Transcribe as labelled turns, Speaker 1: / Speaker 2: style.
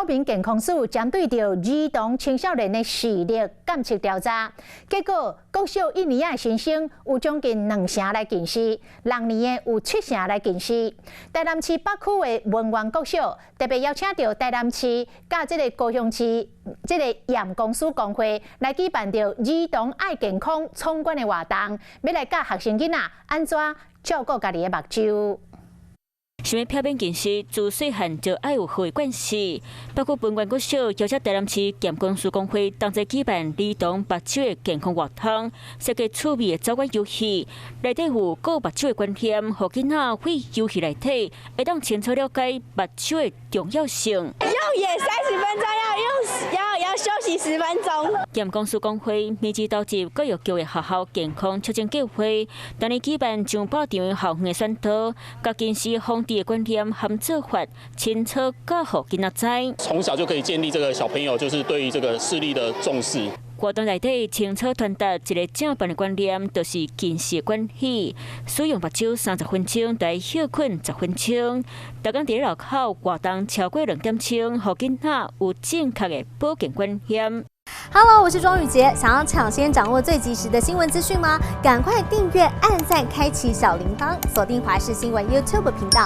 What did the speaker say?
Speaker 1: 民健康署针对着儿童青少年的视力监测调查，结果国小1年的新生有将近2成来近视，6年的有7成来近视。台南市北区的文苑国小特别邀请到台南市甲这个高雄市这个验光师工会来举办着儿童爱健康闯关的活动，要来教学生囡仔安怎照顾家己的目睭。
Speaker 2: 想要漂变近视，自细汉就爱有好的惯势。包括文苑国小邀请台南市验光师工会同齐举办儿童目睭的健康活动，设计趣味的早晚游戏，内底有顾目睭的观念，让囡仔会游戏内底会当清楚了解目睭的重要性。
Speaker 3: 用眼30分钟，要休息10分钟。
Speaker 2: 验光师工会每季召集各有教育学校健康促进计划，当年举办上百场校园的宣导，甲近视防治的观念和做法，清楚教予囡仔知。
Speaker 4: 从小就可以建立这个小朋友就是对于这个视力的重视。
Speaker 2: 活动内底清楚传达一个正版的观念，就是近视的关系。使用目睭30分钟，就要休困10分钟。大家伫路口活动超过2点钟，让囡仔有正确的保健观念。
Speaker 5: Hello， 我是庄宇杰。想要抢先掌握最及时的新闻资讯吗？赶快订阅、按赞、开启小铃铛，锁定华视新闻 YouTube 频道。